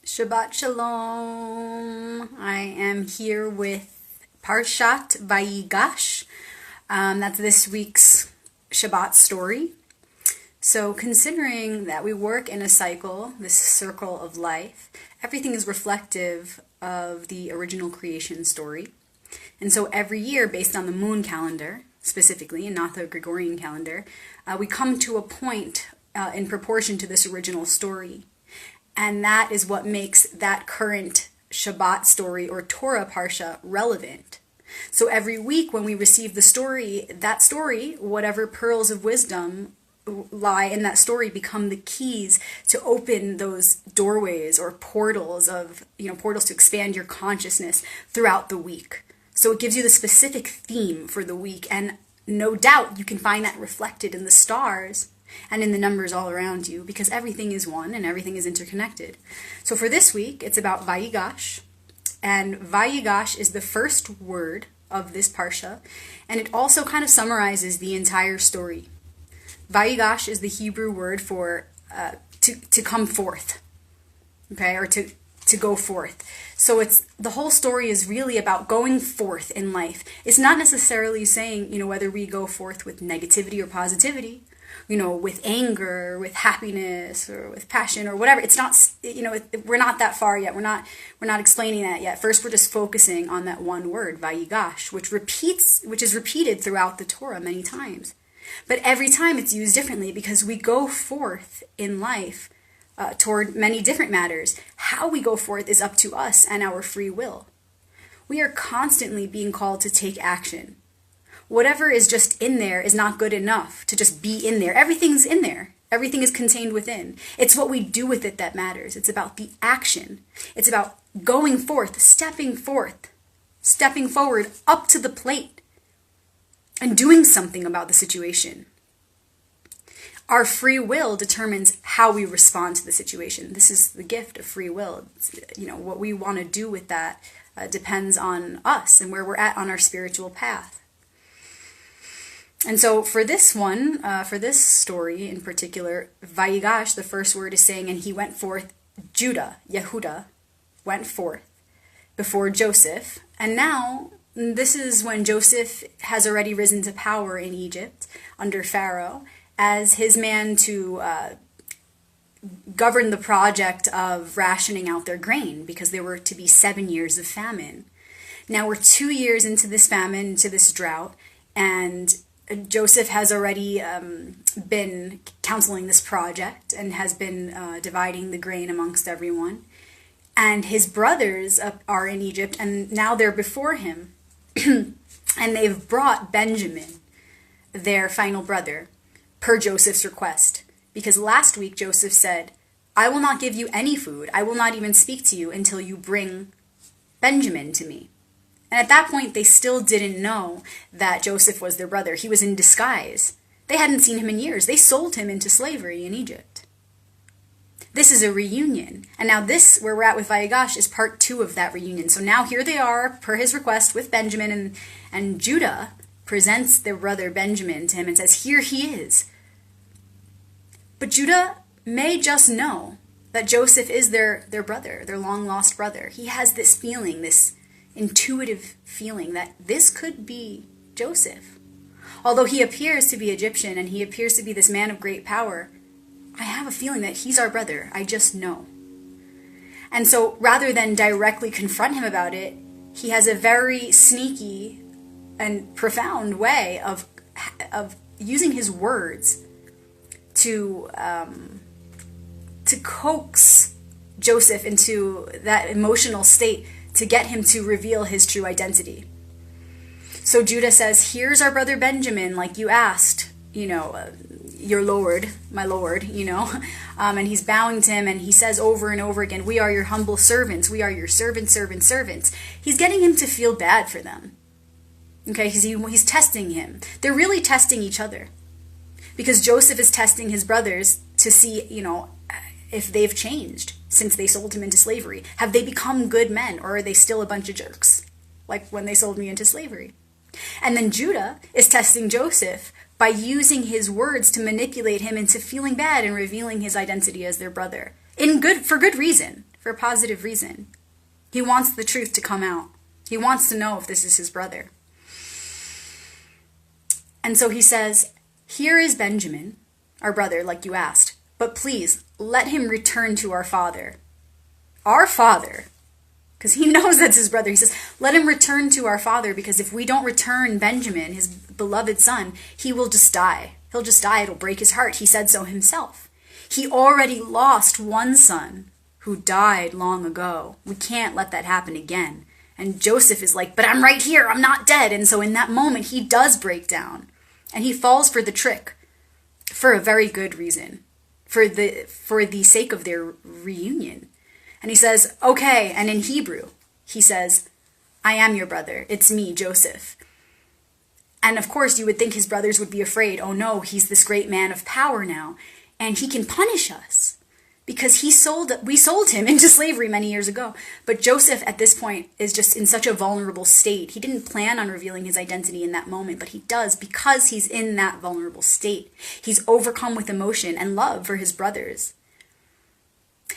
Shabbat Shalom. I am here with Parshat Vayigash. That's this week's Shabbat story. So considering that we work in a cycle, this circle of life, everything is reflective of the original creation story. And so every year, based on the moon calendar, specifically, and not the Gregorian calendar, we come to a point in proportion to this original story. And that is what makes that current Shabbat story or Torah Parsha relevant. So every week when we receive the story, that story, whatever pearls of wisdom lie in that story, become the keys to open those doorways or portals portals to expand your consciousness throughout the week. So it gives you the specific theme for the week, and no doubt you can find that reflected in the stars and in the numbers all around you, because everything is one and everything is interconnected. So for this week, it's about Vayigash, and Vayigash is the first word of this parsha, and it also kind of summarizes the entire story. Vayigash is the Hebrew word for to come forth, okay, or to go forth. So it's the whole story is really about going forth in life. It's not necessarily saying, whether we go forth with negativity or positivity, with anger, with happiness, or with passion, or whatever. It's not, we're not that far yet. We're not explaining that yet. First, we're just focusing on that one word, Vayigash, which is repeated throughout the Torah many times. But every time it's used differently, because we go forth in life toward many different matters. How we go forth is up to us and our free will. We are constantly being called to take action. Whatever is just in there is not good enough to just be in there. Everything's in there. Everything is contained within. It's what we do with it that matters. It's about the action. It's about going forth, stepping forward up to the plate and doing something about the situation. Our free will determines how we respond to the situation. This is the gift of free will. What we want to do with that depends on us and where we're at on our spiritual path. And so for this one, for this story in particular, Vayigash, the first word is saying, and he went forth, Yehuda, went forth before Joseph. And now, this is when Joseph has already risen to power in Egypt under Pharaoh as his man to govern the project of rationing out their grain, because there were to be 7 years of famine. Now we're 2 years into this famine, into this drought, and Joseph has already been counseling this project and has been dividing the grain amongst everyone. And his brothers are in Egypt, and now they're before him. And they've brought Benjamin, their final brother, per Joseph's request. Because last week Joseph said, I will not give you any food. I will not even speak to you until you bring Benjamin to me. And at that point, they still didn't know that Joseph was their brother. He was in disguise. They hadn't seen him in years. They sold him into slavery in Egypt. This is a reunion. And now this, where we're at with Vayigash, is part 2 of that reunion. So now here they are, per his request, with Benjamin, and Judah presents their brother Benjamin to him and says, here he is. But Judah may just know that Joseph is their brother, their long-lost brother. He has this feeling, this intuitive feeling that this could be Joseph. Although he appears to be Egyptian and he appears to be this man of great power, I have a feeling that he's our brother. I just know. And so rather than directly confront him about it, he has a very sneaky and profound way of using his words to coax Joseph into that emotional state to get him to reveal his true identity. So Judah says, here's our brother Benjamin, like you asked, your Lord, my Lord, and he's bowing to him, and he says over and over again, we are your humble servants, we are your servants. He's getting him to feel bad for them, okay, because he's testing him. They're really testing each other, because Joseph is testing his brothers to see, if they've changed since they sold him into slavery. Have they become good men, or are they still a bunch of jerks, like when they sold me into slavery? And then Judah is testing Joseph by using his words to manipulate him into feeling bad and revealing his identity as their brother. For good reason. for a positive reason. He wants the truth to come out. He wants to know if this is his brother. And so he says, here is Benjamin, our brother, like you asked, but please let him return to our father. Our father, because he knows that's his brother. He says, let him return to our father, because if we don't return Benjamin, his beloved son, he will just die. He'll just die. It'll break his heart. He said so himself. He already lost one son who died long ago. We can't let that happen again. And Joseph is like, but I'm right here. I'm not dead. And so in that moment, he does break down. And he falls for the trick for a very good reason, for the sake of their reunion. And he says, okay, and in Hebrew, he says, I am your brother. It's me, Joseph. And of course, you would think his brothers would be afraid. Oh no, he's this great man of power now, and he can punish us because we sold him into slavery many years ago. But Joseph at this point is just in such a vulnerable state. He didn't plan on revealing his identity in that moment, but he does because he's in that vulnerable state. He's overcome with emotion and love for his brothers.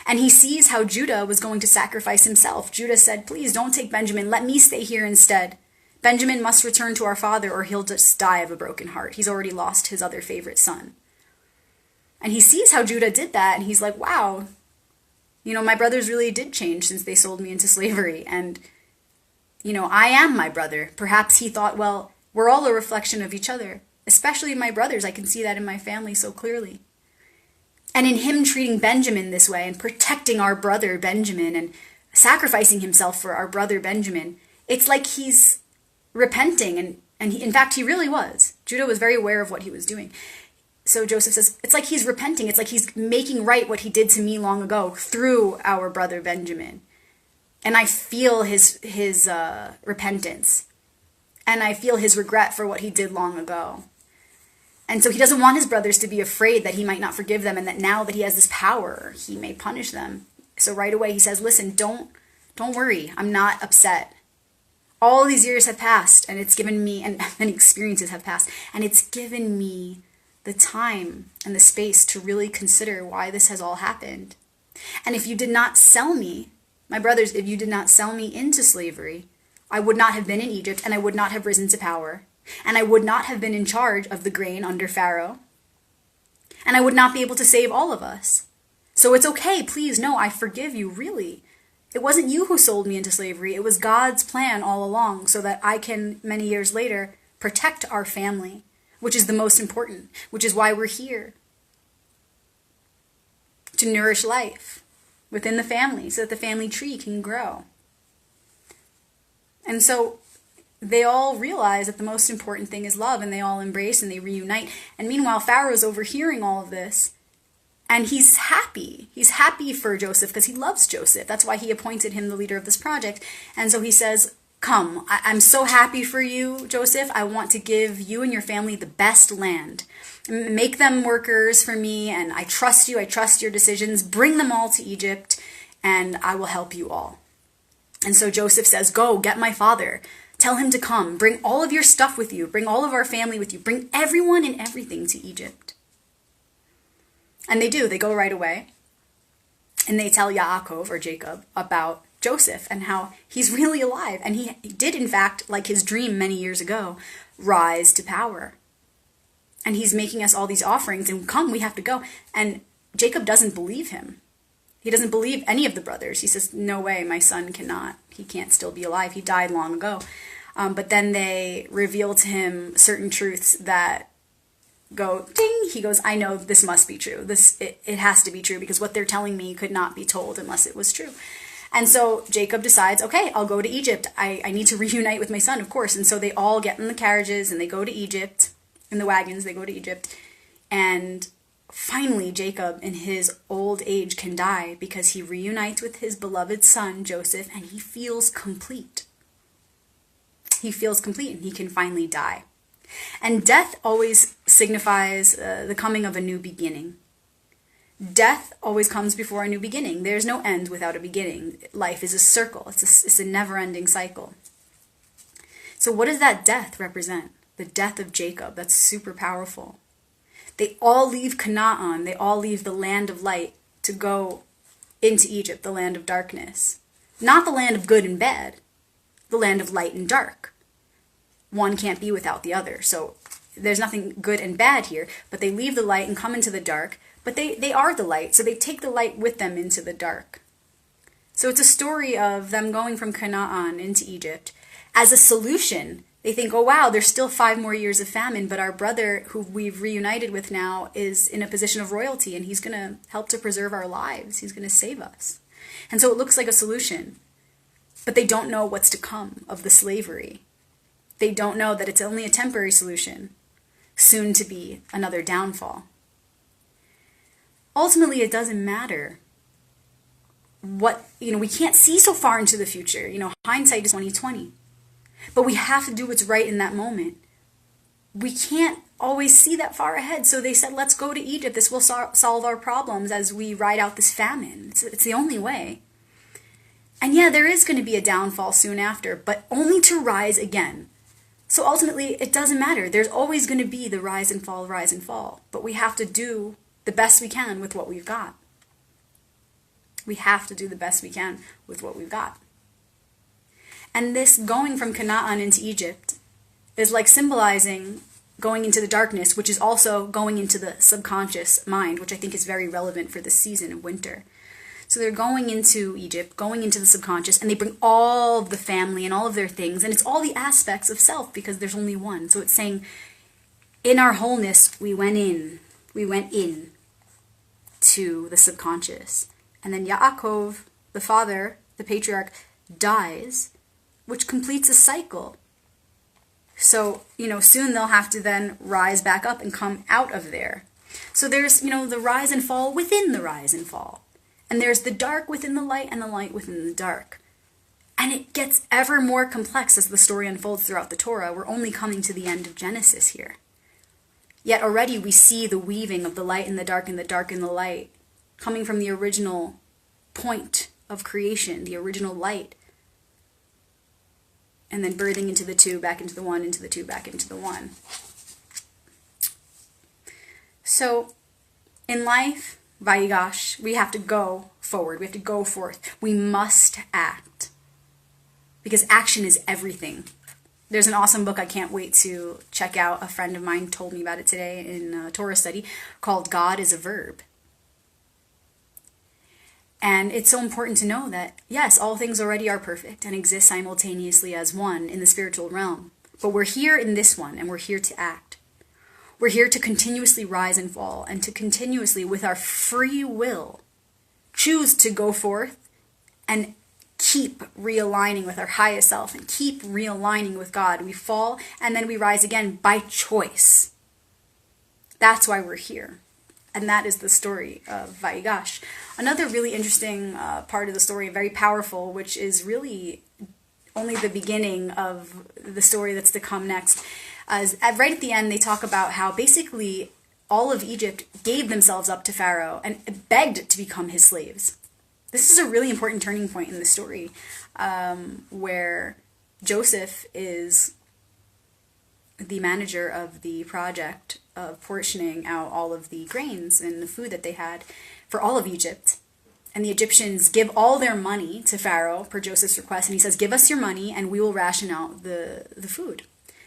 And he sees how Judah was going to sacrifice himself. Judah said, please don't take Benjamin. Let me stay here instead. Benjamin must return to our father or he'll just die of a broken heart. He's already lost his other favorite son. And he sees how Judah did that, and he's like, wow, my brothers really did change since they sold me into slavery. And, I am my brother. Perhaps he thought, well, we're all a reflection of each other, especially my brothers. I can see that in my family so clearly. And in him treating Benjamin this way and protecting our brother Benjamin and sacrificing himself for our brother Benjamin, it's like he's repenting. And in fact, he really was. Judah was very aware of what he was doing. So Joseph says, it's like he's repenting. It's like he's making right what he did to me long ago through our brother Benjamin. And I feel his repentance. And I feel his regret for what he did long ago. And so he doesn't want his brothers to be afraid that he might not forgive them and that now that he has this power, he may punish them. So right away he says, listen, don't worry. I'm not upset. All these years have passed and it's given me, and many experiences have passed, and it's given me the time and the space to really consider why this has all happened. And if you did not sell me, my brothers, if you did not sell me into slavery, I would not have been in Egypt and I would not have risen to power. And I would not have been in charge of the grain under Pharaoh. And I would not be able to save all of us. So it's okay, please, no, I forgive you, really. It wasn't you who sold me into slavery. It was God's plan all along so that I can, many years later, protect our family, which is the most important, which is why we're here. To nourish life within the family so that the family tree can grow. And so they all realize that the most important thing is love, and they all embrace and they reunite. And meanwhile, Pharaoh's overhearing all of this, and he's happy. He's happy for Joseph because he loves Joseph. That's why he appointed him the leader of this project. And so he says, come, I'm so happy for you, Joseph. I want to give you and your family the best land. Make them workers for me, and I trust you. I trust your decisions. Bring them all to Egypt, and I will help you all. And so Joseph says, go, get my father. Tell him to come. Bring all of your stuff with you. Bring all of our family with you. Bring everyone and everything to Egypt. And they do. They go right away. And they tell Yaakov, or Jacob, about Joseph and how he's really alive. And he did, in fact, like his dream many years ago, rise to power. And he's making us all these offerings, and come, we have to go. And Jacob doesn't believe him. He doesn't believe any of the brothers. He says, no way, my son cannot. He can't still be alive. He died long ago. But then they reveal to him certain truths that go, ding. He goes, I know this must be true. It has to be true, because what they're telling me could not be told unless it was true. And so Jacob decides, okay, I'll go to Egypt. I need to reunite with my son, of course. And so they all get in the carriages and they go to Egypt. In the wagons, they go to Egypt. And finally, Jacob, in his old age, can die because he reunites with his beloved son, Joseph, and he feels complete. He feels complete, and he can finally die. And death always signifies the coming of a new beginning. Death always comes before a new beginning. There's no end without a beginning. Life is a circle. It's a never-ending cycle. So what does that death represent? The death of Jacob. That's super powerful. They all leave Canaan. They all leave the land of light to go into Egypt, the land of darkness. Not the land of good and bad, the land of light and dark. One can't be without the other. So there's nothing good and bad here, but they leave the light and come into the dark, but they are the light, so they take the light with them into the dark. So it's a story of them going from Canaan into Egypt as a solution. They think, oh wow, there's still 5 more years of famine, but our brother who we've reunited with now is in a position of royalty, and he's going to help to preserve our lives. He's going to save us. And so it looks like a solution, but they don't know what's to come of the slavery. They don't know that it's only a temporary solution, soon to be another downfall. Ultimately, it doesn't matter what, we can't see so far into the future. Hindsight is 20/20. But we have to do what's right in that moment. We can't always see that far ahead. So they said, let's go to Egypt. This will solve our problems as we ride out this famine. It's the only way. And yeah, there is going to be a downfall soon after, but only to rise again. So ultimately, it doesn't matter. There's always going to be the rise and fall, rise and fall. But we have to do the best we can with what we've got. We have to do the best we can with what we've got. And this going from Canaan into Egypt is like symbolizing going into the darkness, which is also going into the subconscious mind, which I think is very relevant for this season of winter. So they're going into Egypt, going into the subconscious, and they bring all of the family and all of their things, and it's all the aspects of self because there's only one. So it's saying, in our wholeness, we went in to the subconscious. And then Yaakov, the father, the patriarch, dies, which completes a cycle. So, soon they'll have to then rise back up and come out of there. So there's, the rise and fall within the rise and fall. And there's the dark within the light and the light within the dark. And it gets ever more complex as the story unfolds throughout the Torah. We're only coming to the end of Genesis here. Yet already we see the weaving of the light and the dark and the dark and the light coming from the original point of creation, the original light. And then birthing into the two, back into the one, into the two, back into the one. So, in life, Vayigash, we have to go forward. We have to go forth. We must act. Because action is everything. There's an awesome book I can't wait to check out. A friend of mine told me about it today in a Torah study called God is a Verb. And it's so important to know that, yes, all things already are perfect and exist simultaneously as one in the spiritual realm. But we're here in this one, and we're here to act. We're here to continuously rise and fall, and to continuously, with our free will, choose to go forth and keep realigning with our highest self and keep realigning with God. We fall, and then we rise again by choice. That's why we're here. And that is the story of Vayigash. Another really interesting part of the story, very powerful, which is really only the beginning of the story that's to come next. Right at the end, they talk about how basically all of Egypt gave themselves up to Pharaoh and begged to become his slaves. This is a really important turning point in the story, where Joseph is the manager of the project of portioning out all of the grains and the food that they had for all of Egypt. And the Egyptians give all their money to Pharaoh per Joseph's request, and he says, give us your money and we will ration out the food.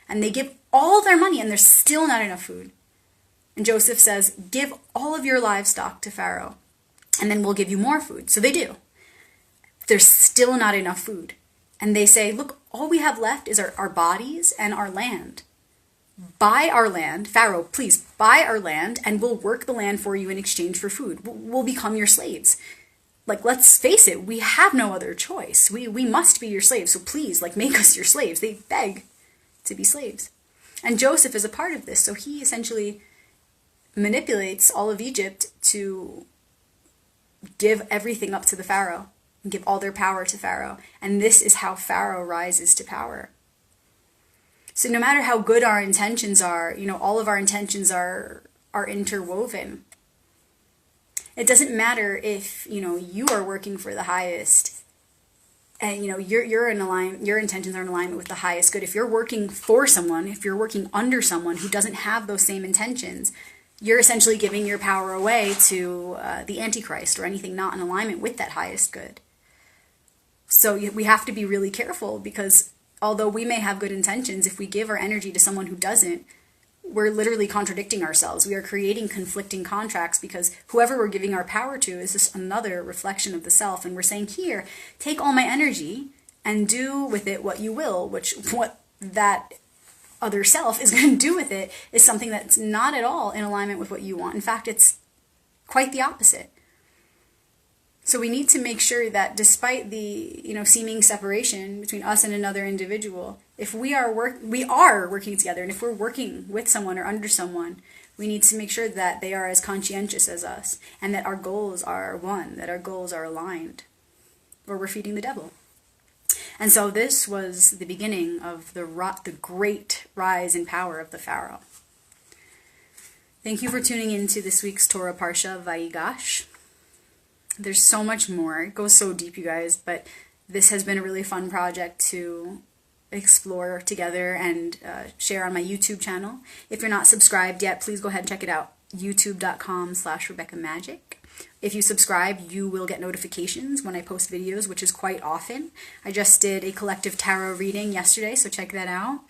And they give all their money and there's still not enough food. And Joseph says, give all of your livestock to Pharaoh and then we'll give you more food. So they do. There's still not enough food. And they say, look, all we have left is our bodies and our land. Buy our land, Pharaoh, please buy our land and we'll work the land for you in exchange for food. We'll become your slaves. Like, let's face it, we have no other choice. We must be your slaves, so please, make us your slaves. They beg to be slaves. And Joseph is a part of this, so he essentially manipulates all of Egypt to give everything up to the Pharaoh and give all their power to Pharaoh. And this is how Pharaoh rises to power. So no matter how good our intentions are, all of our intentions are interwoven. It doesn't matter if, you are working for the highest and, your intentions are in alignment with the highest good. If you're working for someone, if you're working under someone who doesn't have those same intentions, you're essentially giving your power away to the Antichrist or anything not in alignment with that highest good. So we have to be really careful, because although we may have good intentions, if we give our energy to someone who doesn't, we're literally contradicting ourselves. We are creating conflicting contracts, because whoever we're giving our power to is just another reflection of the self. And we're saying, here, take all my energy and do with it what you will, which what that other self is going to do with it is something that's not at all in alignment with what you want. In fact, it's quite the opposite. So we need to make sure that despite the, seeming separation between us and another individual, if we are working together, and if we're working with someone or under someone, we need to make sure that they are as conscientious as us, and that our goals are one, that our goals are aligned, or we're feeding the devil. And so this was the beginning of the great rise in power of the Pharaoh. Thank you for tuning in to this week's Torah Parsha Vayigash. There's so much more. It goes so deep, you guys, but this has been a really fun project to explore together and share on my YouTube channel. If you're not subscribed yet, please go ahead and check it out, youtube.com/RebeccaMagic. If you subscribe, you will get notifications when I post videos, which is quite often. I just did a collective tarot reading yesterday, so check that out.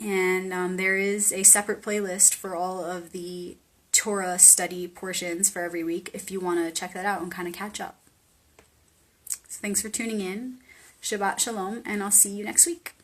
And there is a separate playlist for all of the Torah study portions for every week if you want to check that out and kind of catch up. So thanks for tuning in. Shabbat Shalom, and I'll see you next week.